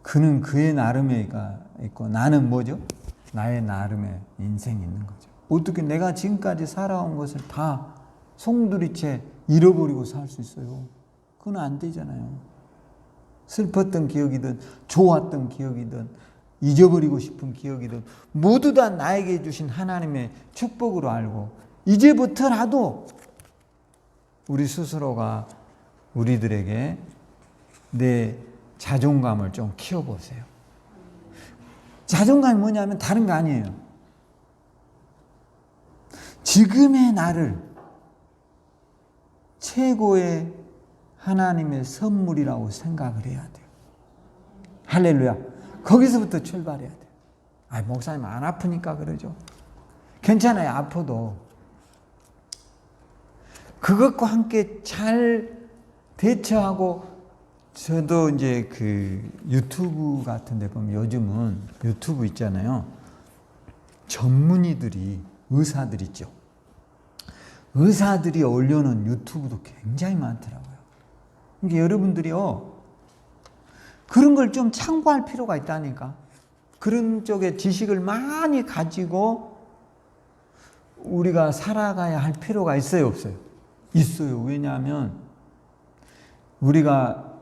S1: 그는 그의 나름에가 있고 나는 뭐죠? 나의 나름의 인생이 있는 거죠. 어떻게 내가 지금까지 살아온 것을 다 송두리째 잃어버리고 살 수 있어요? 그건 안 되잖아요. 슬펐던 기억이든 좋았던 기억이든 잊어버리고 싶은 기억이든 모두 다 나에게 주신 하나님의 축복으로 알고 이제부터라도 우리 스스로가 우리들에게 내 자존감을 좀 키워보세요. 자존감이 뭐냐면 다른 거 아니에요. 지금의 나를 최고의 하나님의 선물이라고 생각을 해야 돼요. 할렐루야. 거기서부터 출발해야 돼요. 목사님 안 아프니까 그러죠. 괜찮아요. 아파도. 그것과 함께 잘 대처하고 저도 이제 그 유튜브 같은 데 보면 요즘은 유튜브 있잖아요. 전문의들이 의사들 있죠. 의사들이 올려놓은 유튜브도 굉장히 많더라고요. 그러니까 여러분들이요. 그런 걸 좀 참고할 필요가 있다니까. 그런 쪽에 지식을 많이 가지고 우리가 살아가야 할 필요가 있어요, 없어요? 있어요. 왜냐하면 우리가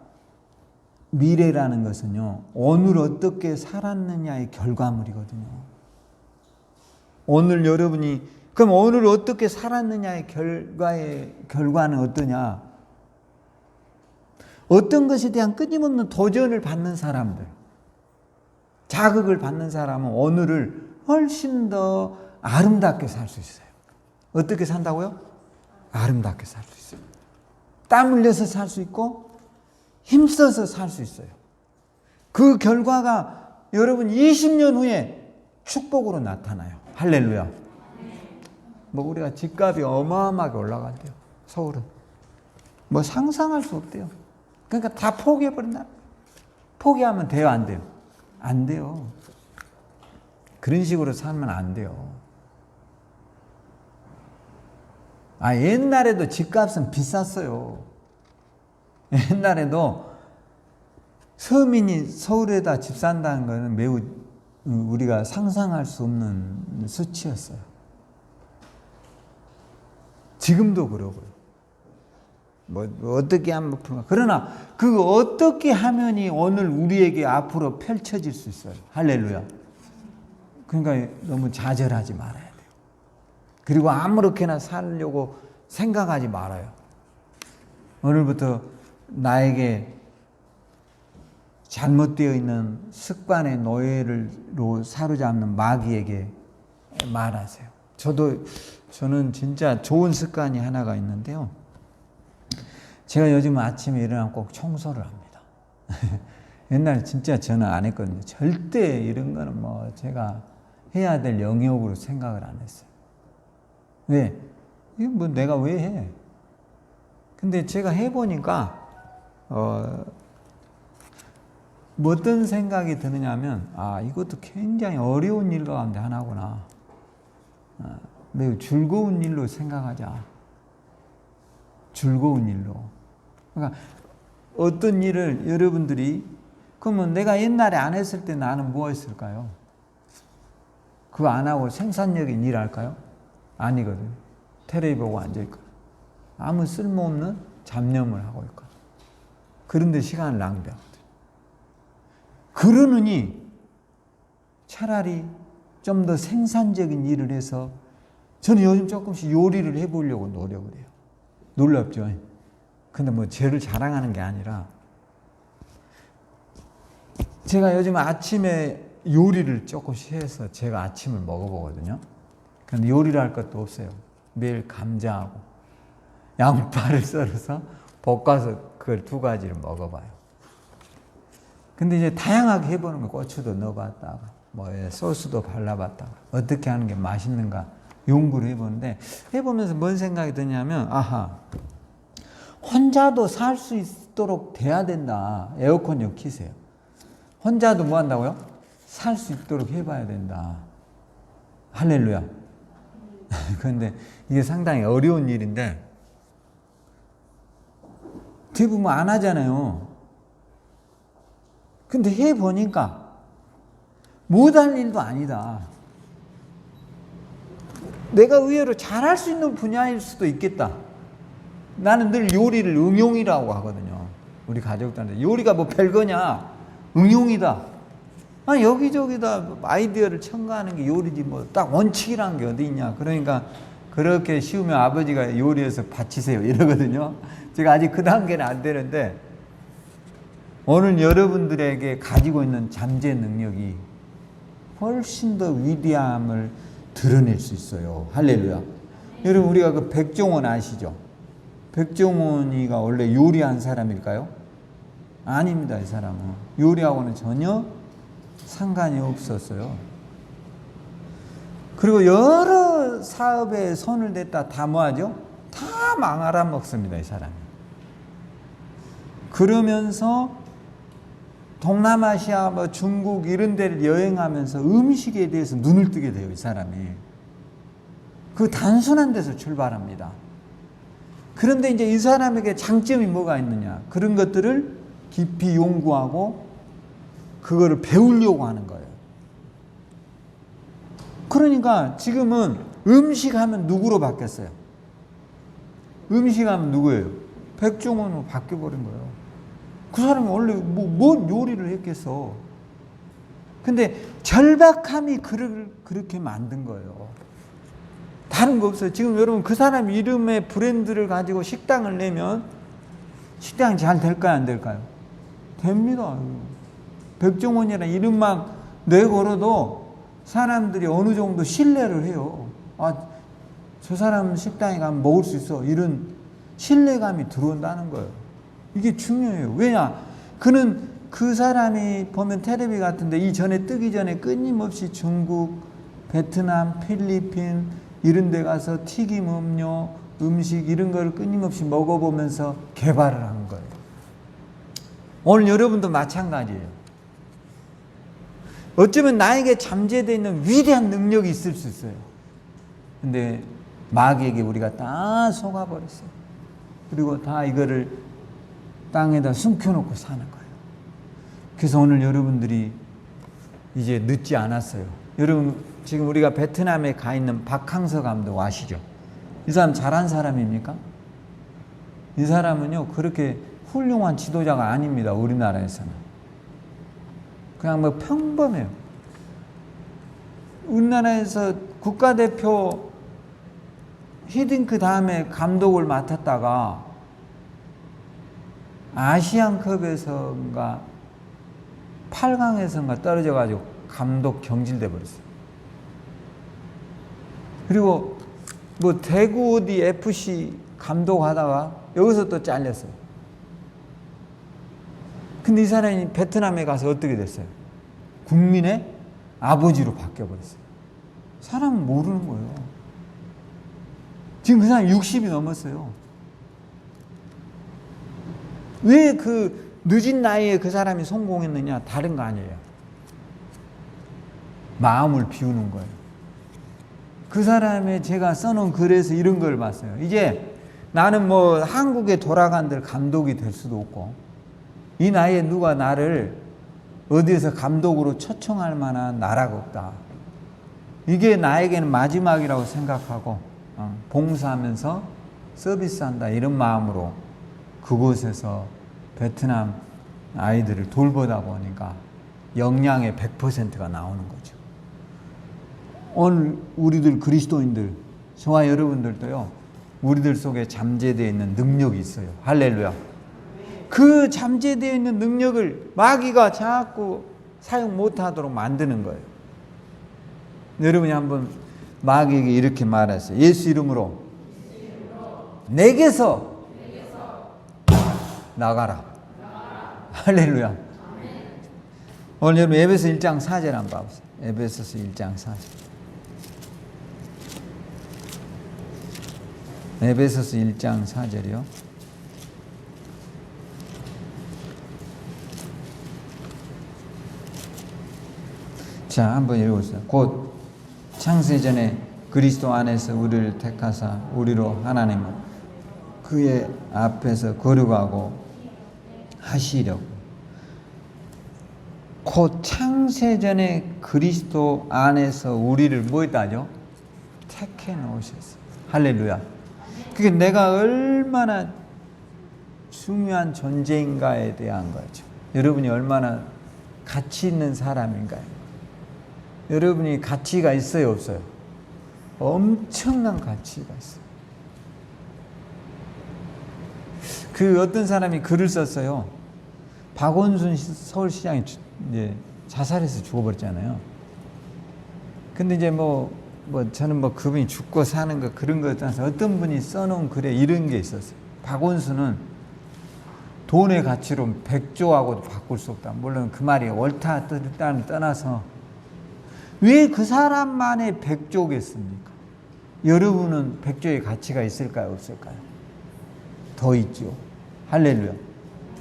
S1: 미래라는 것은요, 오늘 어떻게 살았느냐의 결과물이거든요. 오늘 여러분이, 그럼 오늘 어떻게 살았느냐의 결과는 어떠냐? 어떤 것에 대한 끊임없는 도전을 받는 사람들, 자극을 받는 사람은 오늘을 훨씬 더 아름답게 살 수 있어요. 어떻게 산다고요? 아름답게 살 수 있어요. 땀 흘려서 살 수 있고 힘써서 살 수 있어요. 그 결과가 여러분 20년 후에 축복으로 나타나요. 할렐루야. 뭐 우리가 집값이 어마어마하게 올라간대요. 서울은. 뭐 상상할 수 없대요. 그러니까 다 포기해버린다. 포기하면 돼요, 안 돼요? 안 돼요. 그런 식으로 살면 안 돼요. 옛날에도 집값은 비쌌어요. 옛날에도 서민이 서울에다 집 산다는 것은 매우 우리가 상상할 수 없는 수치였어요. 지금도 그러고요. 뭐 어떻게 하면 그러나 그 어떻게 하면이 오늘 우리에게 앞으로 펼쳐질 수 있어요. 할렐루야. 그러니까 너무 좌절하지 말아야 돼요. 그리고 아무렇게나 살려고 생각하지 말아요. 오늘부터 나에게 잘못되어 있는 습관의 노예로 사로잡는 마귀에게 말하세요. 저는 진짜 좋은 습관이 하나가 있는데요. 제가 요즘 아침에 일어나면 꼭 청소를 합니다. 옛날에 진짜 저는 안 했거든요. 절대 이런 거는 뭐 제가 해야 될 영역으로 생각을 안 했어요. 왜? 이거 뭐 내가 왜 해? 근데 제가 해보니까 뭐 어떤 생각이 드느냐면 이것도 굉장히 어려운 일 가운데 하나구나. 매우 즐거운 일로 생각하자. 즐거운 일로. 그러니까 어떤 일을 여러분들이 그러면 내가 옛날에 안 했을 때 나는 뭐 했을까요? 그거 안 하고 생산적인 일 할까요? 아니거든요. 텔레비 보고 앉아있고 아무 쓸모없는 잡념을 하고 있고 그런데 시간을 낭비하거든요. 그러느니 차라리 좀 더 생산적인 일을 해서 저는 요즘 조금씩 요리를 해보려고 노력을 해요. 놀랍죠? 근데 뭐 죄를 자랑하는 게 아니라 제가 요즘 아침에 요리를 조금씩 해서 제가 아침을 먹어보거든요. 근데 요리를 할 것도 없어요. 매일 감자하고 양파를 썰어서 볶아서 그걸 두 가지를 먹어봐요. 근데 이제 다양하게 해보는 거 고추도 넣어봤다가 뭐 소스도 발라봤다가 어떻게 하는 게 맛있는가 연구를 해보는데 해보면서 뭔 생각이 드냐면 혼자도 살 수 있도록 돼야 된다. 에어컨 좀 키세요. 혼자도 뭐 한다고요? 살 수 있도록 해봐야 된다. 할렐루야. 그런데 이게 상당히 어려운 일인데 대부분 안 하잖아요. 근데 해보니까 못할 일도 아니다. 내가 의외로 잘할 수 있는 분야일 수도 있겠다. 나는 늘 요리를 응용이라고 하거든요. 우리 가족들한테 요리가 뭐 별거냐? 응용이다. 여기저기다 아이디어를 첨가하는 게 요리지 뭐 딱 원칙이라는 게 어디 있냐. 그러니까 그렇게 쉬우면 아버지가 요리해서 바치세요 이러거든요. 제가 아직 그 단계는 안 되는데 오늘 여러분들에게 가지고 있는 잠재 능력이 훨씬 더 위대함을 드러낼 수 있어요. 할렐루야. 여러분 우리가 그 백종원 아시죠? 백종원이가 원래 요리한 사람일까요? 아닙니다. 이 사람은 요리하고는 전혀 상관이 없었어요. 그리고 여러 사업에 손을 댔다 다 뭐하죠? 다 망하라 먹습니다. 이 사람이. 그러면서 동남아시아 뭐 중국 이런 데를 여행하면서 음식에 대해서 눈을 뜨게 돼요. 이 사람이. 그 단순한 데서 출발합니다. 그런데 이제 이 사람에게 장점이 뭐가 있느냐. 그런 것들을 깊이 연구하고 그거를 배우려고 하는 거예요. 그러니까 지금은 음식하면 누구로 바뀌었어요? 음식하면 누구예요? 백종원으로 바뀌어버린 거예요. 그 사람이 원래 뭔 요리를 했겠어. 근데 절박함이 그렇게 만든 거예요. 다른 거 없어요. 지금 여러분 그 사람 이름의 브랜드를 가지고 식당을 내면 식당이 잘 될까요? 안 될까요? 됩니다. 백종원이라는 이름만 내걸어도 사람들이 어느 정도 신뢰를 해요. 아, 저 사람 식당에 가면 먹을 수 있어. 이런 신뢰감이 들어온다는 거예요. 이게 중요해요. 왜냐? 그는 그 사람이 보면 텔레비 같은데 이전에 뜨기 전에 끊임없이 중국, 베트남, 필리핀 이런 데 가서 튀김 음료, 음식 이런 걸 끊임없이 먹어보면서 개발을 한 거예요. 오늘 여러분도 마찬가지예요. 어쩌면 나에게 잠재되어 있는 위대한 능력이 있을 수 있어요. 근데 마귀에게 우리가 다 속아버렸어요. 그리고 다 이거를 땅에다 숨겨놓고 사는 거예요. 그래서 오늘 여러분들이 이제 늦지 않았어요. 여러분 지금 우리가 베트남에 가 있는 박항서 감독 아시죠? 이 사람 잘한 사람입니까? 이 사람은요 그렇게 훌륭한 지도자가 아닙니다. 우리나라에서는 그냥 뭐 평범해요. 우리나라에서 국가대표 히딩크 다음에 감독을 맡았다가 아시안컵에서인가 8강에서인가 떨어져가지고 감독 경질돼 버렸어요. 그리고 뭐 대구 어디 FC 감독하다가 여기서 또 잘렸어요. 근데 이 사람이 베트남에 가서 어떻게 됐어요? 국민의 아버지로 바뀌어버렸어요. 사람은 모르는 거예요. 지금 그 사람이 60이 넘었어요. 왜 그 늦은 나이에 그 사람이 성공했느냐? 다른 거 아니에요. 마음을 비우는 거예요. 그 사람의 제가 써놓은 글에서 이런 걸 봤어요. 이제 나는 뭐 한국에 돌아간들 감독이 될 수도 없고 이 나이에 누가 나를 어디에서 감독으로 초청할 만한 나라가 없다. 이게 나에게는 마지막이라고 생각하고 봉사하면서 서비스한다 이런 마음으로 그곳에서 베트남 아이들을 돌보다 보니까 역량의 100%가 나오는 거죠. 오늘 우리들 그리스도인들, 저와 여러분들도요, 우리들 속에 잠재되어 있는 능력이 있어요. 할렐루야. 그 잠재되어 있는 능력을 마귀가 자꾸 사용 못하도록 만드는 거예요. 여러분이 한번 마귀에게 이렇게 말하세요. 예수 이름으로 내게서 나가라. 할렐루야. 오늘 여러분 에베소 1장 4절 한번 봐보세요. 에베소서 1장 4절. 에베소서 1장 4절이요. 자, 한번 읽어보세요. 곧 창세전에 그리스도 안에서 우리를 택하사 우리로 하나님을 그의 앞에서 거룩하고 하시려고. 곧 창세전에 그리스도 안에서 우리를 뭐 했다죠? 택해 놓으셨어요. 할렐루야. 그게 내가 얼마나 중요한 존재인가에 대한 거죠. 여러분이 얼마나 가치 있는 사람인가요? 여러분이 가치가 있어요, 없어요? 엄청난 가치가 있어요. 그 어떤 사람이 글을 썼어요. 박원순 서울시장이 이제 자살해서 죽어버렸잖아요. 근데 이제 저는 그분이 죽고 사는 거 그런 거에 따라서 어떤 분이 써놓은 글에 이런 게 있었어요. 박원순은 돈의 가치로 100조하고도 바꿀 수 없다. 물론 그 말이 옳다 뜻다를 떠나서 왜 그 사람만의 100조겠습니까? 여러분은 100조의 가치가 있을까요? 없을까요? 더 있죠. 할렐루야.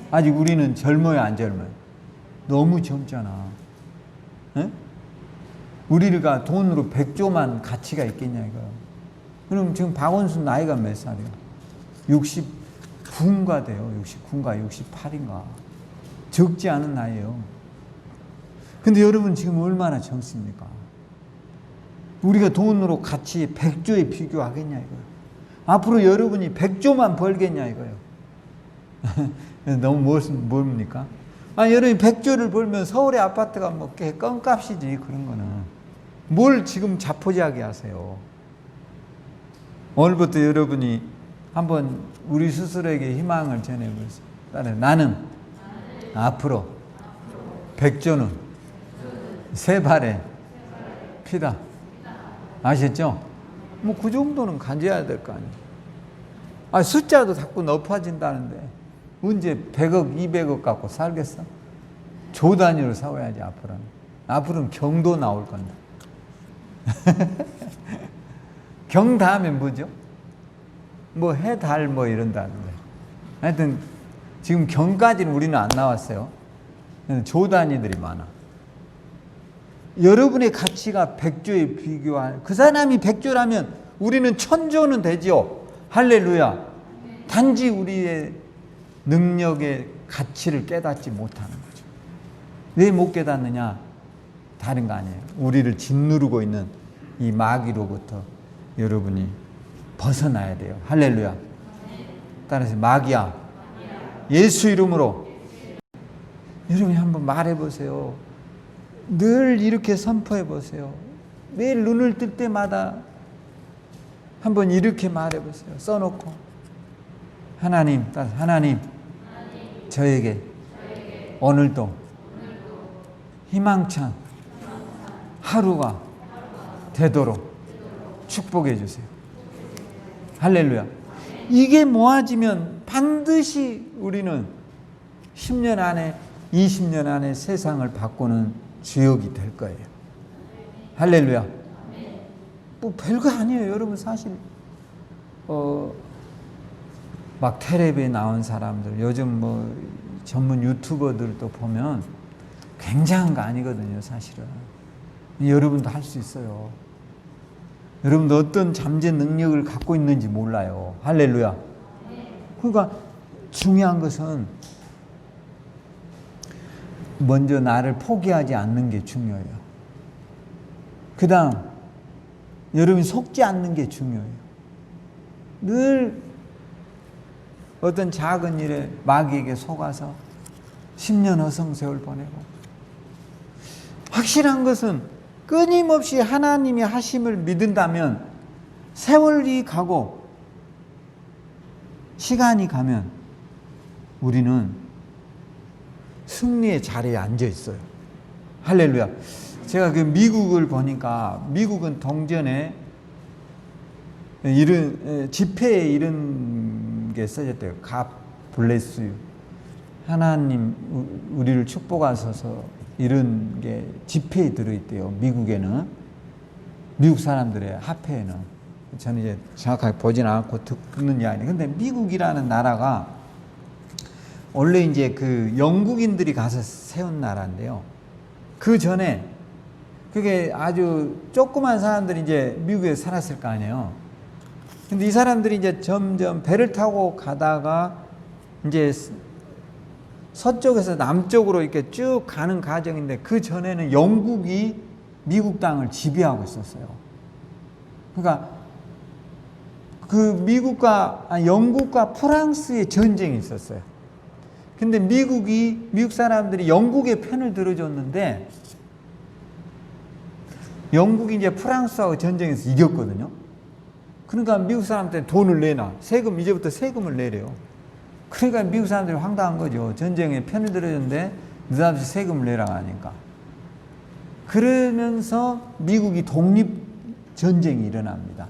S1: 아직 우리는 젊어요, 안 젊어요? 너무 젊잖아. 에? 우리가 돈으로 100조만 가치가 있겠냐 이거요. 그럼 지금 박원순 나이가 몇 살이에요? 69인가 돼요. 69인가 68인가. 적지 않은 나이에요. 근데 여러분 지금 얼마나 젊습니까? 우리가 돈으로 가치 100조에 비교하겠냐 이거예요. 앞으로 여러분이 100조만 벌겠냐 이거예요. 너무 뭡니까? 여러분이 100조를 벌면 서울의 아파트가 뭐 꽤 껌값이지, 그런 거는. 뭘 지금 자포자기 하세요? 오늘부터 여러분이 한번 우리 스스로에게 희망을 전해보세요. 나는 앞으로 100조는 세 발의 피다. 아셨죠? 뭐 그 정도는 가져야 될 거 아니에요. 숫자도 자꾸 높아진다는데 언제 100억, 200억 갖고 살겠어? 조 단위로 싸워야지, 앞으로는. 앞으로는 경도 나올 건데. 경 다음에 뭐죠? 뭐 해, 달 뭐 이런다는데. 하여튼 지금 경까지는 우리는 안 나왔어요. 조 단위들이 많아. 여러분의 가치가 100조에 비교한, 그 사람이 100조라면 우리는 1000조는 되죠. 할렐루야. 단지 우리의 능력의 가치를 깨닫지 못하는 거죠. 왜 못 깨닫느냐? 다른 거 아니에요. 우리를 짓누르고 있는 이 마귀로부터 여러분이 벗어나야 돼요. 할렐루야. 따라서 마귀야, 예수 이름으로. 여러분이 한번 말해보세요. 늘 이렇게 선포해보세요. 매일 눈을 뜰 때마다 한번 이렇게 말해보세요. 써놓고. 하나님, 저에게 오늘도 희망찬 하루가 되도록 축복해 주세요. 할렐루야. 이게 모아지면 반드시 우리는 10년 안에, 20년 안에 세상을 바꾸는 주역이 될 거예요. 할렐루야. 뭐 별거 아니에요, 여러분. 사실 막 텔레비에 나온 사람들, 요즘 뭐 전문 유튜버들도 보면 굉장한 거 아니거든요, 사실은. 여러분도 할 수 있어요. 여러분도 어떤 잠재 능력을 갖고 있는지 몰라요. 할렐루야. 그러니까 중요한 것은 먼저 나를 포기하지 않는 게 중요해요. 그 다음 여러분이 속지 않는 게 중요해요. 늘 어떤 작은 일에 마귀에게 속아서 10년 허송세월 보내고, 확실한 것은 끊임없이 하나님이 하심을 믿는다면 세월이 가고 시간이 가면 우리는 승리의 자리에 앉아 있어요. 할렐루야. 제가 그 미국을 보니까, 미국은 동전에 이런 지폐에 이런 게 써졌대요. God bless you. 하나님 우리를 축복하소서, 이런 게 지폐에 들어있대요. 미국에는, 미국 사람들의 화폐에는. 저는 이제 정확하게 보진 않고 듣는 이야기인데, 근데 미국이라는 나라가 원래 이제 그 영국인들이 가서 세운 나라인데요. 그 전에 그게 아주 조그만 사람들이 이제 미국에 살았을 거 아니에요. 근데 이 사람들이 이제 점점 배를 타고 가다가 이제 서쪽에서 남쪽으로 이렇게 쭉 가는 과정인데, 그 전에는 영국이 미국 땅을 지배하고 있었어요. 그러니까 그 영국과 프랑스의 전쟁이 있었어요. 근데 미국 사람들이 영국의 편을 들어줬는데, 영국이 이제 프랑스하고 전쟁에서 이겼거든요. 그러니까 미국 사람한테 돈을 내놔. 이제부터 세금을 내래요. 그러니까 미국 사람들이 황당한 거죠. 전쟁에 편을 들어줬는데 느닷없이 세금을 내라고 하니까. 그러면서 미국이 독립전쟁이 일어납니다.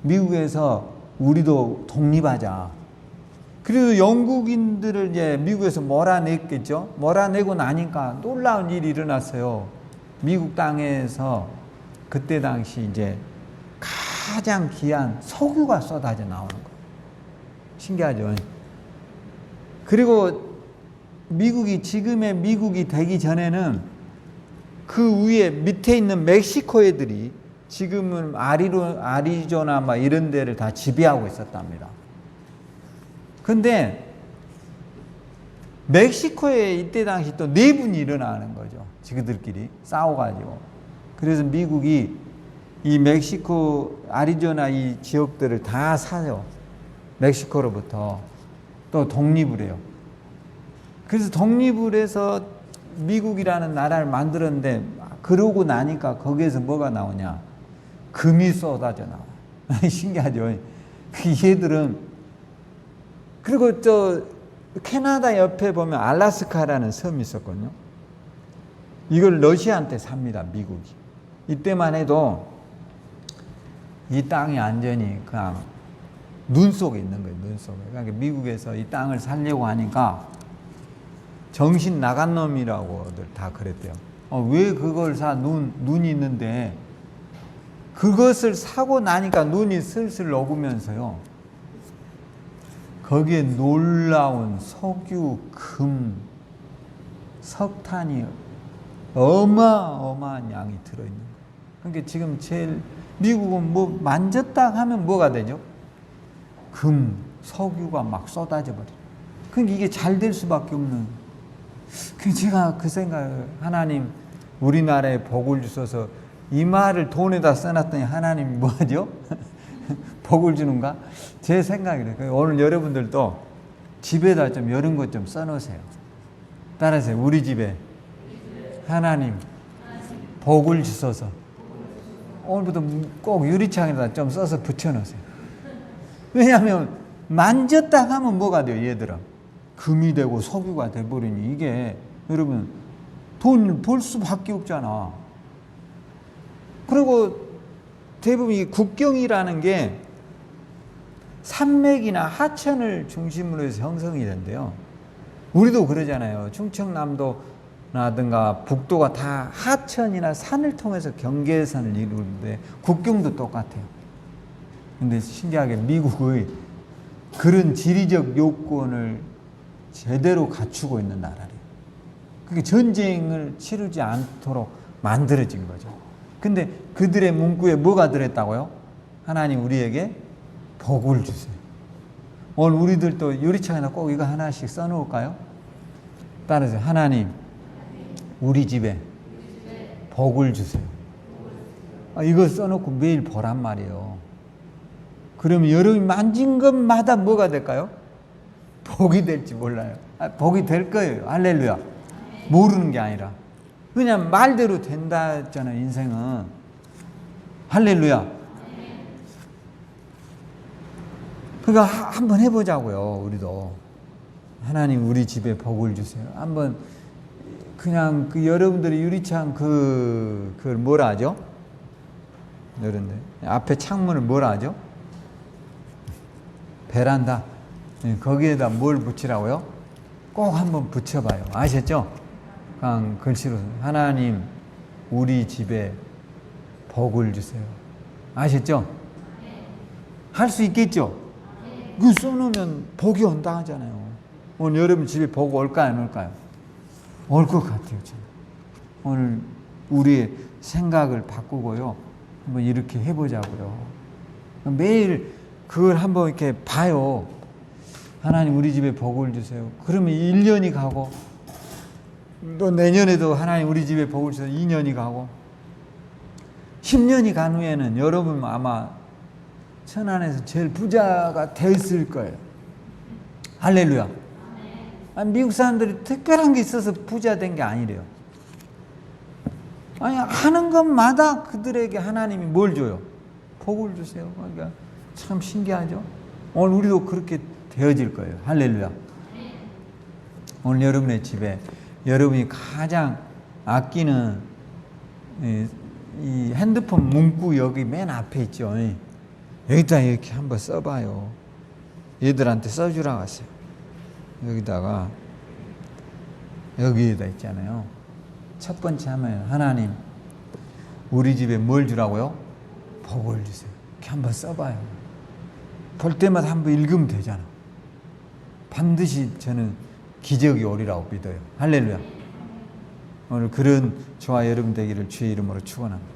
S1: 미국에서 우리도 독립하자. 그리고 영국인들을 이제 미국에서 몰아냈겠죠. 몰아내고 나니까 놀라운 일이 일어났어요. 미국 땅에서 그때 당시 이제 가장 귀한 석유가 쏟아져 나오는 거예요. 신기하죠. 그리고 지금의 미국이 되기 전에는 그 위에 밑에 있는 멕시코 애들이 지금은 아리조나 막 이런 데를 다 지배하고 있었답니다. 근데 멕시코에 이때 당시 또 내분이 일어나는 거죠. 지그들끼리 싸워가지고. 그래서 미국이 이 멕시코, 아리조나 이 지역들을 다 사요. 멕시코로부터. 또 독립을 해요. 그래서 독립을 해서 미국이라는 나라를 만들었는데 그러고 나니까 거기에서 뭐가 나오냐? 금이 쏟아져 나와. 신기하죠? 얘들은 그리고 저 캐나다 옆에 보면 알라스카라는 섬이 있었거든요. 이걸 러시아한테 삽니다, 미국이. 이때만 해도 이 땅이 완전히 그냥 눈 속에 있는 거예요, 눈 속에. 그러니까 미국에서 이 땅을 살려고 하니까 정신 나간 놈이라고들 다 그랬대요. 왜 그걸 사? 눈이 있는데. 그것을 사고 나니까 눈이 슬슬 녹으면서요. 거기에 놀라운 석유, 금, 석탄이 어마어마한 양이 들어있는 거예요. 그러니까 지금 제일 미국은 뭐 만졌다 하면 뭐가 되죠? 금, 석유가 막 쏟아져 버려요. 그러니까 이게 잘 될 수밖에 없는. 제가 그 생각을, 하나님 우리나라에 복을 주셔서 이 말을 돈에다 써놨더니 하나님이 뭐하죠? 복을 주는가? 제 생각이래요. 오늘 여러분들도 집에다 좀 이런 것 좀 써놓으세요. 따라하세요. 우리 집에 하나님 복을 주셔서. 오늘부터 꼭 유리창에다 좀 써서 붙여놓으세요. 왜냐하면 만졌다 하면 뭐가 돼요, 얘들아? 금이 되고 석유가 돼버리니 이게 여러분 돈 벌 수밖에 없잖아. 그리고 대부분 이 국경이라는 게 산맥이나 하천을 중심으로 해서 형성이 된대요. 우리도 그러잖아요. 충청남도라든가 북도가 다 하천이나 산을 통해서 경계선을 이루는데 국경도 똑같아요. 근데 신기하게 미국의 그런 지리적 요건을 제대로 갖추고 있는 나라래요. 그게 전쟁을 치르지 않도록 만들어진 거죠. 근데 그들의 문구에 뭐가 들었다고요? 하나님 우리에게 복을 주세요. 오늘 우리들도 유리창에다 꼭 이거 하나씩 써놓을까요? 따라서 하나님 우리 집에 복을 주세요. 이거 써놓고 매일 보란 말이에요. 그러면 여러분이 만진 것마다 뭐가 될까요? 복이 될지 몰라요. 복이 될 거예요. 할렐루야. 모르는 게 아니라 그냥 말대로 된다 했잖아요. 인생은. 할렐루야. 그러니까 한번 해보자고요. 우리도. 하나님 우리 집에 복을 주세요. 한번 그냥 그 여러분들이 유리창 그걸 뭐라 하죠? 여러분들 앞에 창문을 뭐라 하죠? 베란다. 거기에다 뭘 붙이라고요? 꼭 한번 붙여봐요. 아셨죠? 그냥 글씨로 하나님 우리 집에 복을 주세요. 아셨죠? 할 수 있겠죠? 그 써놓으면 복이 온다 하잖아요. 오늘 여러분 집에 복 올까요? 안 올까요? 올 것 같아요. 저는. 오늘 우리의 생각을 바꾸고요. 한번 이렇게 해보자고요. 매일 그걸 한번 이렇게 봐요. 하나님 우리 집에 복을 주세요. 그러면 1년이 가고 또 내년에도 하나님 우리 집에 복을 주세요. 2년이 가고 10년이 간 후에는 여러분 아마 천안에서 제일 부자가 됐을 거예요. 할렐루야. 미국 사람들이 특별한 게 있어서 부자 된 게 아니래요. 아니 하는 것마다 그들에게 하나님이 뭘 줘요? 복을 주세요. 그러니까 참 신기하죠. 오늘 우리도 그렇게 되어질 거예요. 할렐루야. 오늘 여러분의 집에 여러분이 가장 아끼는 이 핸드폰 문구 여기 맨 앞에 있죠. 여기다 이렇게 한번 써봐요. 얘들한테 써주라고 하세요. 여기다가 여기에다 있잖아요. 첫 번째 하면 하나님 우리 집에 뭘 주라고요? 복을 주세요. 이렇게 한번 써봐요. 볼 때마다 한번 읽으면 되잖아. 반드시 저는 기적이 오리라고 믿어요. 할렐루야. 오늘 그런 저와 여러분 되기를 주의 이름으로 축원합니다.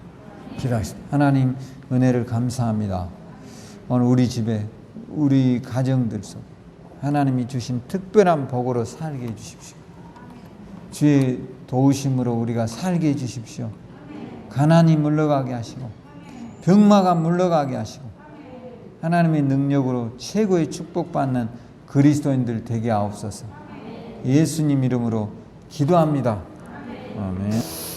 S1: 기도하겠습니다. 하나님 은혜를 감사합니다. 오늘 우리 집에 우리 가정들 속 하나님이 주신 특별한 복으로 살게 해주십시오. 주의 도우심으로 우리가 살게 해주십시오. 가난이 물러가게 하시고 병마가 물러가게 하시고 하나님의 능력으로 최고의 축복받는 그리스도인들 되게 하옵소서. 예수님 이름으로 기도합니다. 아멘.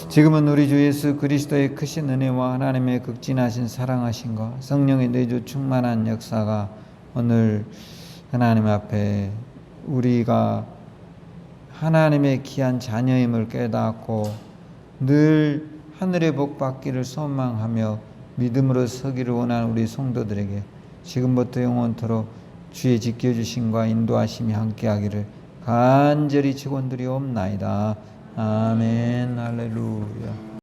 S1: 지금은 우리 주 예수 그리스도의 크신 은혜와 하나님의 극진하신 사랑하심과 성령의 내주 충만한 역사가 오늘 하나님 앞에 우리가 하나님의 귀한 자녀임을 깨닫고 늘 하늘의 복 받기를 소망하며 믿음으로 서기를 원하는 우리 성도들에게 지금부터 영원토록 주의 지켜주심과 인도하심이 함께하기를 간절히 축원드리옵나이다. 아멘. 할렐루야.